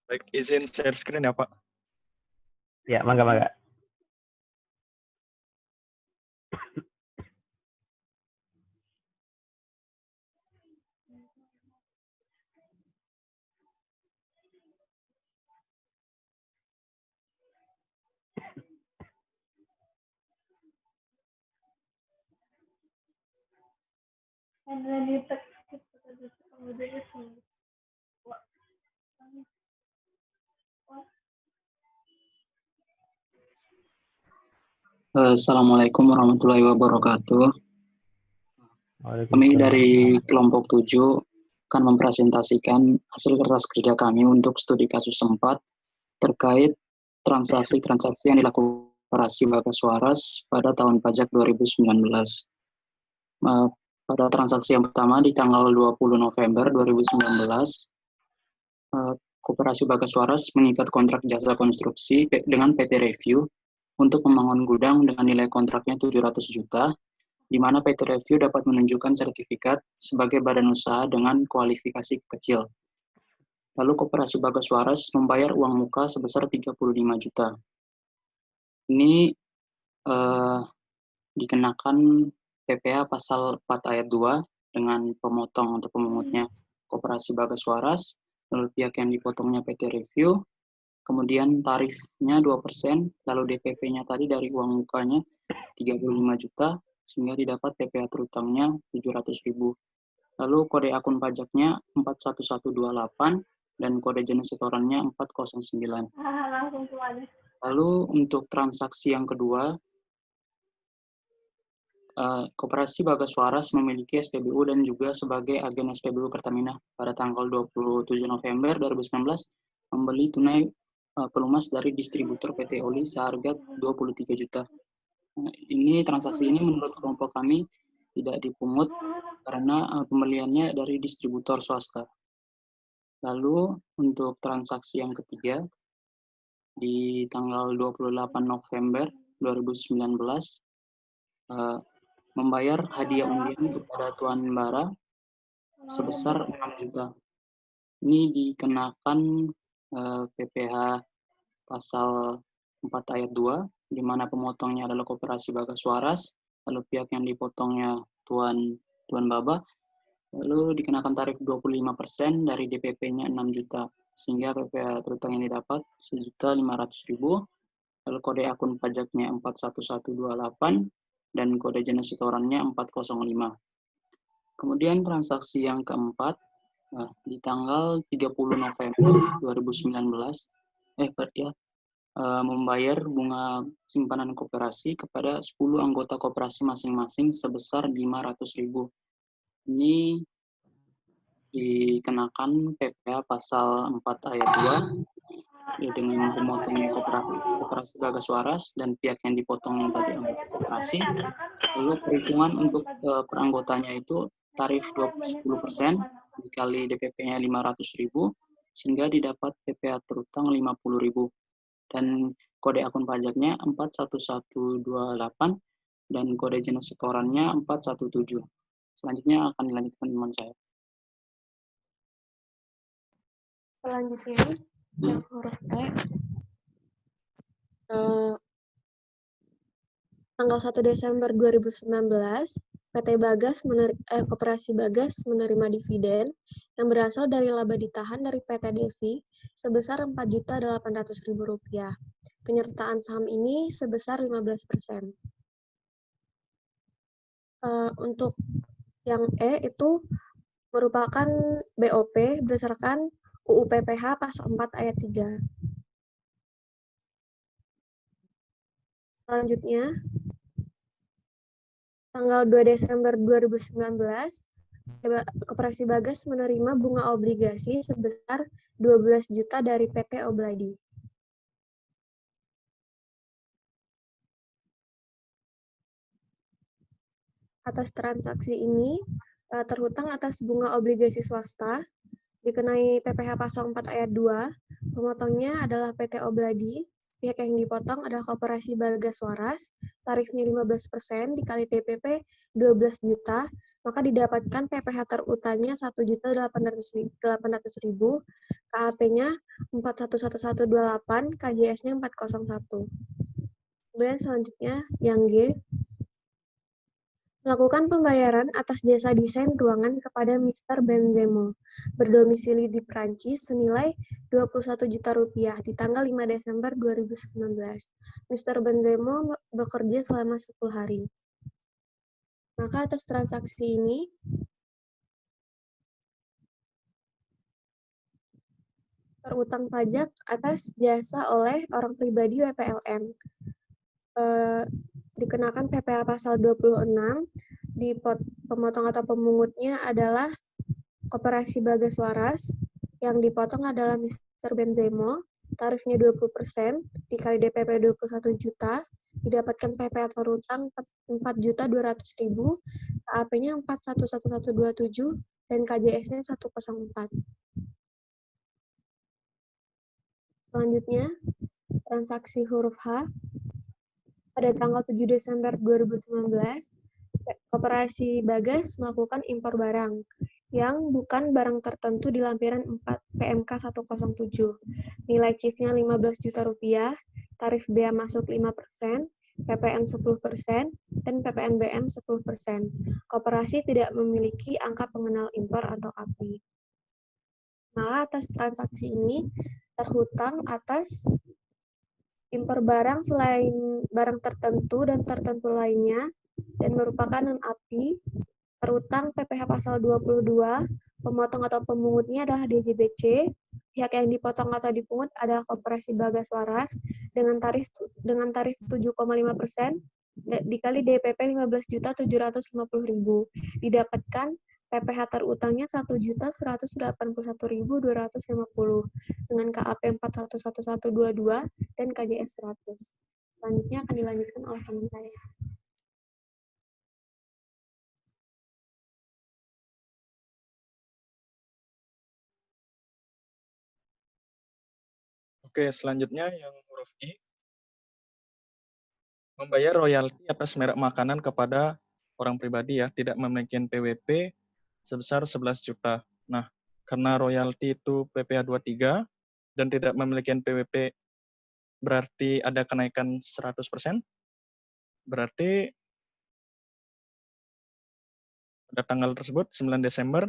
Baik, izin share screen ya, Pak. Ya, mangga. Assalamualaikum warahmatullahi wabarakatuh. Kami dari kelompok 7 akan mempresentasikan hasil kertas kerja kami untuk studi kasus 4 terkait transaksi-transaksi yang dilakukan Koperasi Bagas Waras pada tahun pajak 2019. Pada transaksi yang pertama di tanggal 20 November 2019, Koperasi Bagas Waras mengikat kontrak jasa konstruksi dengan PT Review untuk membangun gudang dengan nilai kontraknya 700 juta, di mana PT Review dapat menunjukkan sertifikat sebagai badan usaha dengan kualifikasi kecil. Lalu Koperasi Bagas Waras membayar uang muka sebesar 35 juta. Ini dikenakan PPh pasal 4 ayat 2 dengan pemotong untuk pemungutnya Koperasi Bagas Waras, lalu pihak yang dipotongnya PT Review, kemudian tarifnya 2%, lalu DPP-nya tadi dari uang mukanya 35 juta, sehingga didapat PPh terutangnya 700.000. Lalu kode akun pajaknya 41128 dan kode jenis setorannya 409. Lalu untuk transaksi yang kedua, Koperasi Bagas Waras memiliki SPBU dan juga sebagai agen SPBU Pertamina pada tanggal 27 November 2019 membeli tunai pelumas dari distributor PT Oli seharga 23 juta. Ini transaksi ini menurut kelompok kami tidak dipungut karena pembeliannya dari distributor swasta. Lalu untuk transaksi yang ketiga di tanggal 28 November 2019 membayar hadiah undian kepada Tuan Bara sebesar 6 juta. Ini dikenakan PPh pasal 4 ayat 2, di mana pemotongnya adalah Koperasi Bagas Waras, lalu pihak yang dipotongnya Tuan Baba, lalu dikenakan tarif 25% dari DPP-nya 6 juta, sehingga PPh terutang yang didapat 1.500.000, lalu kode akun pajaknya 41128, dan kode jenis setorannya 405. Kemudian transaksi yang keempat, di tanggal 30 November 2019, membayar bunga simpanan koperasi kepada 10 anggota koperasi masing-masing sebesar 500.000. Ini dikenakan PPh pasal 4 ayat 2 dengan pemotongnya Koperasi Bagas Waras dan pihak yang dipotongnya tadi anggota koperasi. Lalu perhitungan untuk per anggotanya itu tarif 10% dikali DPP-nya 500.000 sehingga didapat PPh terutang 50.000. Dan kode akun pajaknya 41128 dan kode jenis setorannya 417. Selanjutnya akan dilanjutkan teman saya. Selanjutnya yang huruf E, tanggal 1 Desember 2019, Koperasi Bagas menerima dividen yang berasal dari laba ditahan dari PT Devi sebesar Rp4.800.000. Penyertaan saham ini sebesar 15%. Untuk yang E itu merupakan BOP berdasarkan UU PPh pasal 4 ayat 3. Selanjutnya, tanggal 2 Desember 2019, Koperasi Bagas menerima bunga obligasi sebesar 12 juta dari PT Obladi. Atas transaksi ini, terhutang atas bunga obligasi swasta, dikenai PPh pasal 4 ayat 2, pemotongnya adalah PT Obladi, pihak yang dipotong adalah Koperasi Bagas Waras, tarifnya 15% dikali DPP 12 juta, maka didapatkan PPh terutangnya 1.800.000 KAP-nya 411128, KJS-nya 401. Kemudian selanjutnya yang G, melakukan pembayaran atas jasa desain ruangan kepada Mr. Benzemo, berdomisili di Prancis, senilai Rp21 juta di tanggal 5 Desember 2019. Mr. Benzemo bekerja selama 10 hari. Maka atas transaksi ini, terutang pajak atas jasa oleh orang pribadi WPLN. Dikenakan PPh pasal 26, pemotong atau pemungutnya adalah Koperasi Bagas Waras, yang dipotong adalah Mr. Benzemo, tarifnya 20%, dikali DPP 21 juta, didapatkan PPh terutang 4.200.000, KAP-nya 411127, dan KJS-nya 104. Selanjutnya, transaksi huruf H. Pada tanggal 7 Desember 2019, Koperasi Bagas melakukan impor barang yang bukan barang tertentu di lampiran 4 PMK 107. Nilai CIF-nya Rp15 juta, tarif bea masuk 5%, PPN 10%, dan PPNBM 10%. Koperasi tidak memiliki angka pengenal impor atau API. Maka atas transaksi ini terhutang atas impor barang selain barang tertentu dan tertentu lainnya, dan merupakan non-API, terutang PPh pasal 22, pemotong atau pemungutnya adalah DJBC, pihak yang dipotong atau dipungut adalah Koperasi Bagas Waras, dengan tarif 7,5%, dikali DPP 15.750.000, didapatkan PPh terutangnya 1.181.250 dengan KAP 411122 dan KJS 100. Selanjutnya akan dilanjutkan oleh teman saya. Oke, selanjutnya yang huruf I. Membayar royalti atas merek makanan kepada orang pribadi ya, tidak memiliki PWP sebesar 11 juta. Nah, karena royalti itu PPh 23 dan tidak memiliki PWP berarti ada kenaikan 100%. Berarti pada tanggal tersebut 9 Desember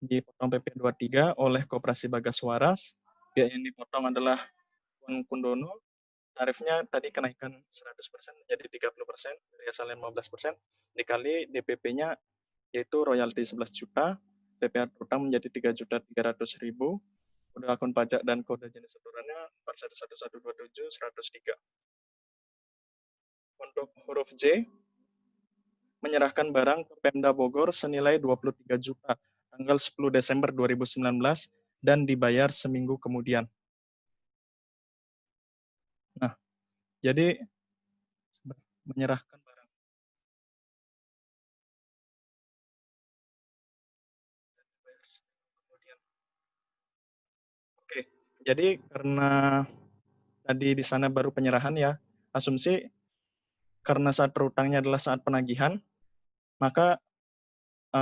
dipotong PP 23 oleh Koperasi Bagas Waras. Biaya yang dipotong adalah uang Kundono. Tarifnya tadi kenaikan 100% menjadi 30%, dari asalnya 15%, dikali DPP-nya yaitu royalti 11 juta, PPh terutang menjadi 3.300.000, kode akun pajak dan kode jenis setorannya 411127 103. Untuk huruf J, menyerahkan barang ke Pemda Bogor senilai 23 juta tanggal 10 Desember 2019 dan dibayar seminggu kemudian. Nah, jadi menyerahkan barang. Oke, jadi karena tadi di sana baru penyerahan ya, asumsi karena saat berutangnya adalah saat penagihan, maka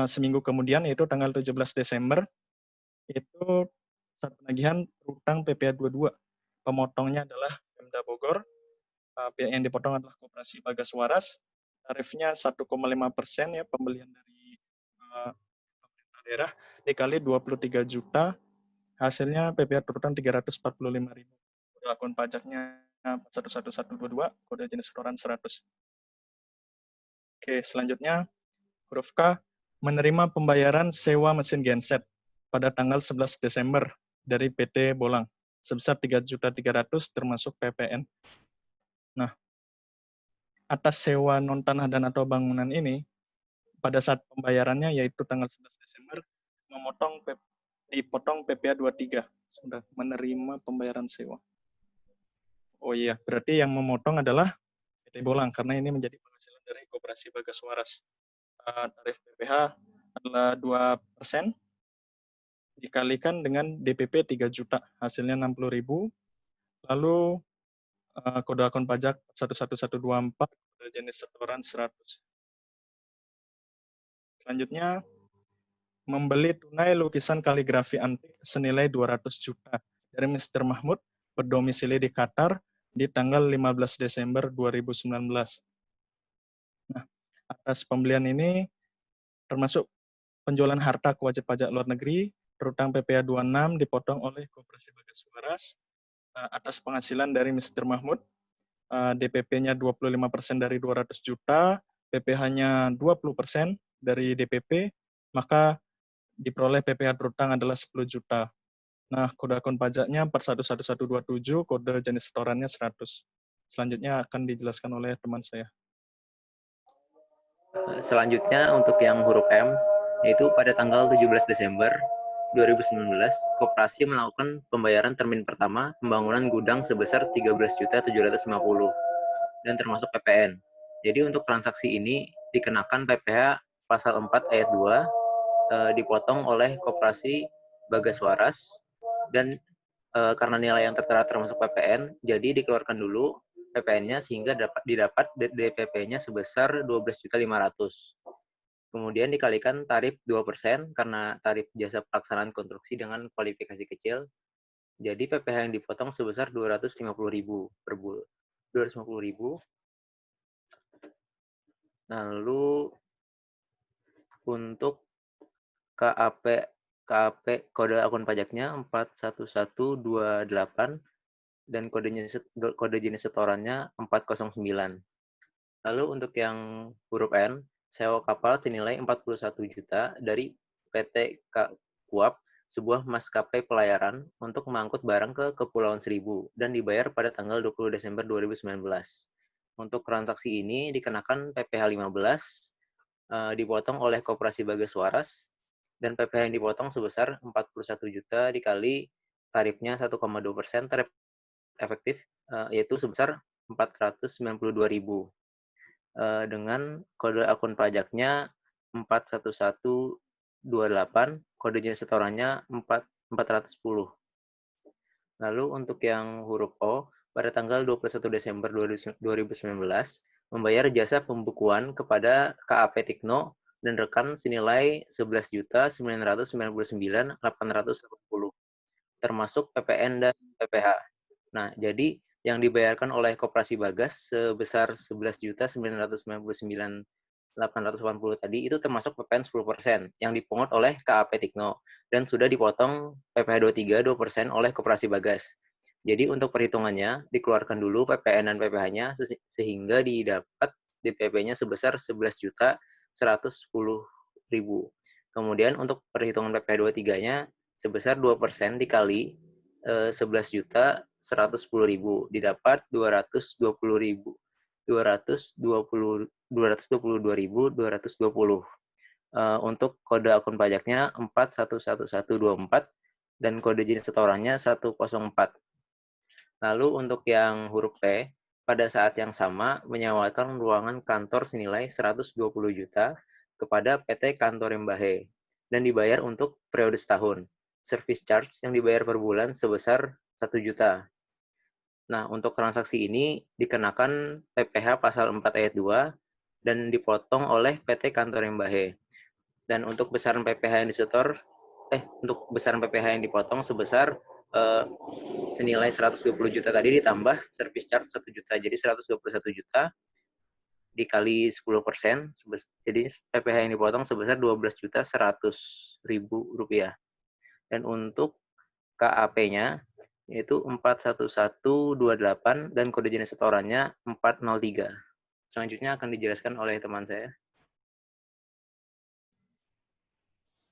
seminggu kemudian yaitu tanggal 17 Desember itu saat penagihan berutang PPh 22. Pemotongnya adalah Pemda Bogor, pihak yang dipotong adalah Koperasi Bagas Waras, tarifnya 1,5% ya pembelian dari pemerintah daerah dikali 23 juta, hasilnya PPh terutang 345.000. Kode akun pajaknya 411122, kode jenis setoran 100. Oke, selanjutnya huruf K, menerima pembayaran sewa mesin genset pada tanggal 11 Desember dari PT Bolang sebesar 3.300.000 termasuk PPN. Nah, atas sewa non tanah dan atau bangunan ini pada saat pembayarannya yaitu tanggal 11 Desember dipotong PPh 23 sudah menerima pembayaran sewa. Oh iya, berarti yang memotong adalah PT Bolang karena ini menjadi penghasilan dari Koperasi Bagas Waras. Tarif PPh adalah 2% dikalikan dengan DPP 3 juta, hasilnya 60.000. Lalu kode akun pajak 11124, kode jenis setoran 100. Selanjutnya membeli tunai lukisan kaligrafi antik senilai 200 juta dari Mr. Mahmud berdomisili di Qatar di tanggal 15 Desember 2019. Nah, atas pembelian ini termasuk penjualan harta ke wajib pajak luar negeri, berutang PPh 26 dipotong oleh Koperasi Bagas Waras atas penghasilan dari Mr. Mahmud, DPP-nya 25% dari 200 juta, PPh-nya 20% dari DPP, maka diperoleh PPh berutang adalah 10 juta. Nah, kode akun pajaknya 411127, kode jenis setorannya 100. Selanjutnya akan dijelaskan oleh teman saya. Selanjutnya untuk yang huruf M, yaitu pada tanggal 17 Desember 2019, Koperasi melakukan pembayaran termin pertama pembangunan gudang sebesar 13.750 dan termasuk PPN. Jadi untuk transaksi ini dikenakan PPh pasal 4 ayat 2 dipotong oleh Koperasi Bagas Waras dan karena nilai yang tertera termasuk PPN, jadi dikeluarkan dulu PPN-nya sehingga didapat DPP-nya sebesar 12.500. Kemudian dikalikan tarif 2% karena tarif jasa pelaksanaan konstruksi dengan kualifikasi kecil. Jadi PPh yang dipotong sebesar 250.000 per bulan. 250.000. Lalu untuk KAP kode akun pajaknya 41128 dan kode jenis setorannya 409. Lalu untuk yang huruf N, sewa kapal senilai 41 juta dari PT KUAP, sebuah maskapai pelayaran untuk mengangkut barang ke Kepulauan Seribu dan dibayar pada tanggal 20 Desember 2019. Untuk transaksi ini dikenakan PPh 15, dipotong oleh Koperasi Bagas Waras, dan PPh yang dipotong sebesar 41 juta dikali tarifnya 1,2% tarif efektif, yaitu sebesar 492.000 dengan kode akun pajaknya 41128, kode jenis setorannya 410. Lalu untuk yang huruf O, pada tanggal 21 Desember 2019 membayar jasa pembukuan kepada KAP Tikno dan rekan senilai 11.999.880 termasuk PPN dan PPh. Nah, jadi yang dibayarkan oleh Koperasi Bagas sebesar 11.999.880 tadi itu termasuk PPN 10% yang dipungut oleh KAP Tikno dan sudah dipotong PPh 23 2% oleh Koperasi Bagas. Jadi untuk perhitungannya dikeluarkan dulu PPN dan PPh-nya sehingga didapat DPP-nya sebesar 11.110.000. Kemudian untuk perhitungan PPh 23-nya sebesar 2% dikali 11.110.000 didapat 222.220. Untuk kode akun pajaknya 411124 dan kode jenis setorannya 104. Lalu untuk yang huruf P, pada saat yang sama menyewakan ruangan kantor senilai 120 juta kepada PT Kantor Embahe dan dibayar untuk periode setahun. Service charge yang dibayar per bulan sebesar 1 juta. Nah, untuk transaksi ini dikenakan PPh pasal 4 ayat 2 dan dipotong oleh PT Kantor Embahe. Dan untuk besaran PPh yang untuk besaran PPh yang dipotong sebesar senilai 120 juta tadi ditambah service charge 1 juta. Jadi 121 juta dikali 10%, jadi PPh yang dipotong sebesar 12.100.000 rupiah. Dan untuk KAP-nya yaitu 41128 dan kode jenis setorannya 403. Selanjutnya akan dijelaskan oleh teman saya.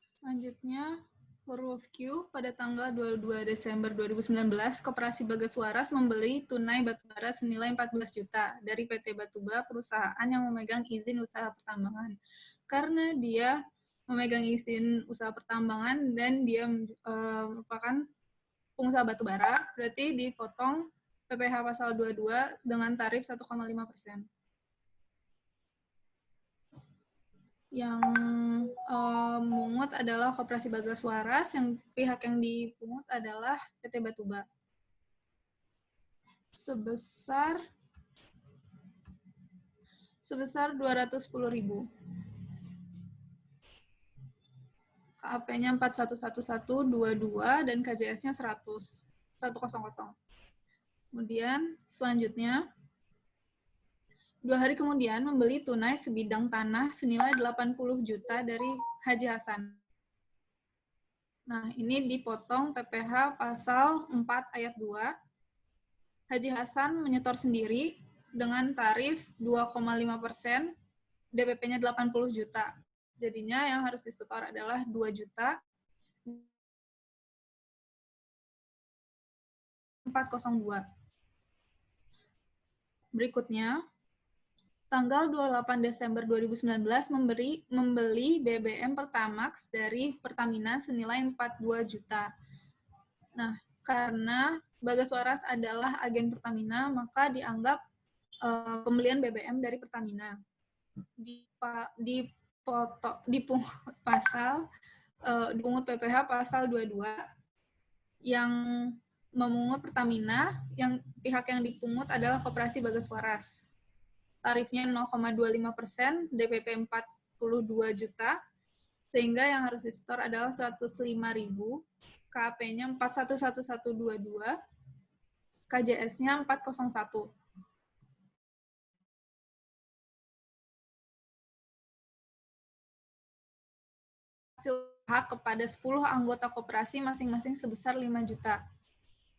Selanjutnya, huruf Q, pada tanggal 22 Desember 2019, Koperasi Bagas Waras membeli tunai batubara senilai 14 juta dari PT Batuba, perusahaan yang memegang izin usaha pertambangan. Karena dia memegang izin usaha pertambangan dan dia merupakan pengusaha batubara, berarti dipotong PPh pasal 22 dengan tarif 1,5%. Yang mungut adalah Koperasi Bagas Waras, yang pihak yang dipungut adalah PT Batuba. Sebesar 210.000. KAP-nya 411122 dan KJS-nya 100. Kemudian selanjutnya 2 hari kemudian membeli tunai sebidang tanah senilai 80 juta dari Haji Hasan. Nah, ini dipotong PPh pasal 4 ayat 2. Haji Hasan menyetor sendiri dengan tarif 2,5%, DPP-nya 80 juta. Jadinya yang harus disetor adalah 2 juta 402. Berikutnya, tanggal 28 Desember 2019 membeli BBM Pertamax dari Pertamina senilai 42 juta. Nah, karena Bagas Waras adalah agen Pertamina, maka dianggap pembelian BBM dari Pertamina. Dipungut PPh pasal 22 yang memungut Pertamina, yang pihak yang dipungut adalah Koperasi Bagas Waras. Tarifnya 0,25%, DPP 42 juta, sehingga yang harus disetor adalah 105.000, KAP-nya 411122, KJS-nya 401. Hasil hak kepada 10 anggota koperasi masing-masing sebesar 5 juta.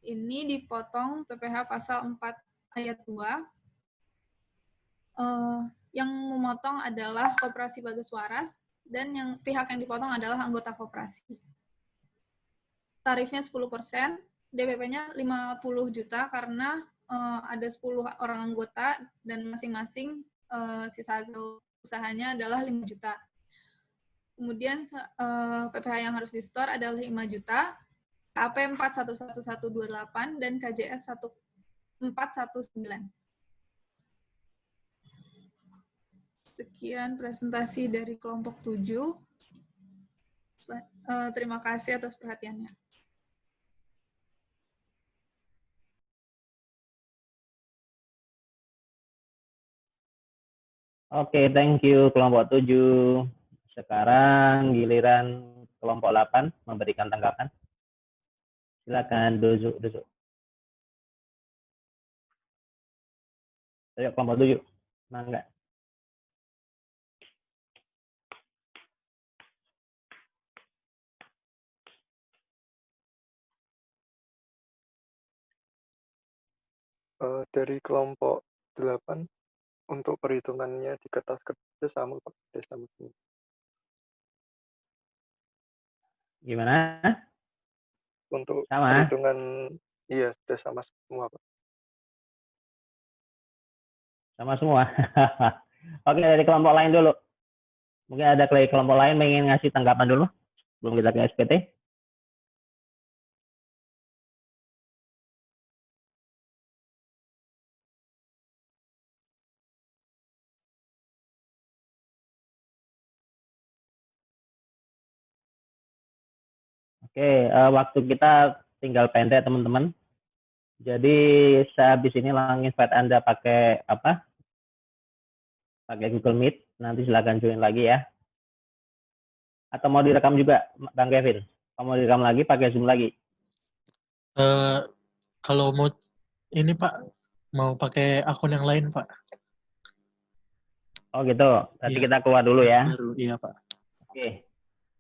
Ini dipotong PPh pasal 4 ayat 2. Yang memotong adalah Koperasi Bagas Waras, dan pihak yang dipotong adalah anggota koperasi. Tarifnya 10%, DPP-nya 50 juta karena ada 10 orang anggota dan masing-masing sisa hasil usahanya adalah 5 juta. Kemudian PPh yang harus di-store adalah 5 juta, KAP 411128 dan KJS 1419. Sekian presentasi dari kelompok 7. Terima kasih atas perhatiannya. Oke, thank you kelompok 7. Sekarang giliran kelompok 8 memberikan tanggapan. Silakan duduk. Ayo kelompok 7. Mangga. Dari kelompok 8 untuk perhitungannya di kertas kerja sama Pak, sama semua. Gimana? Untuk Sama. perhitungan, iya sudah sama semua Pak. Sama semua. Oke, dari kelompok lain dulu. Mungkin ada kelompok lain ingin ngasih tanggapan dulu sebelum kita ke SPT. Oke, waktu kita tinggal pendek teman-teman. Jadi sehabis ini langsung invite Anda pakai apa? Pakai Google Meet. Nanti silakan join lagi ya. Atau mau direkam juga, Bang Kevin? Kalau mau direkam lagi, pakai Zoom lagi. Kalau mau ini Pak, mau pakai akun yang lain Pak. Oh gitu. Berarti Iya. kita keluar dulu ya. Baru, iya Pak. Oke.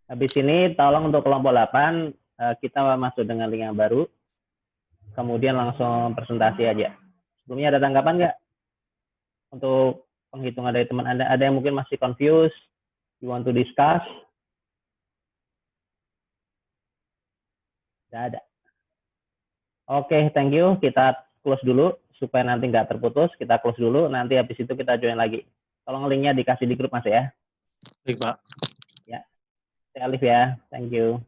Habis ini tolong untuk kelompok 8 kita masuk dengan link yang baru. Kemudian langsung presentasi aja. Sebelumnya ada tanggapan nggak? Untuk penghitungan dari teman Anda, ada yang mungkin masih confused? You want to discuss? Nggak ada. Oke, thank you. Kita close dulu supaya nanti nggak terputus. Kita close dulu. Nanti habis itu kita join lagi. Tolong linknya dikasih di grup Mas ya. Baik Pak. Ya. Saya Alif ya. Thank you.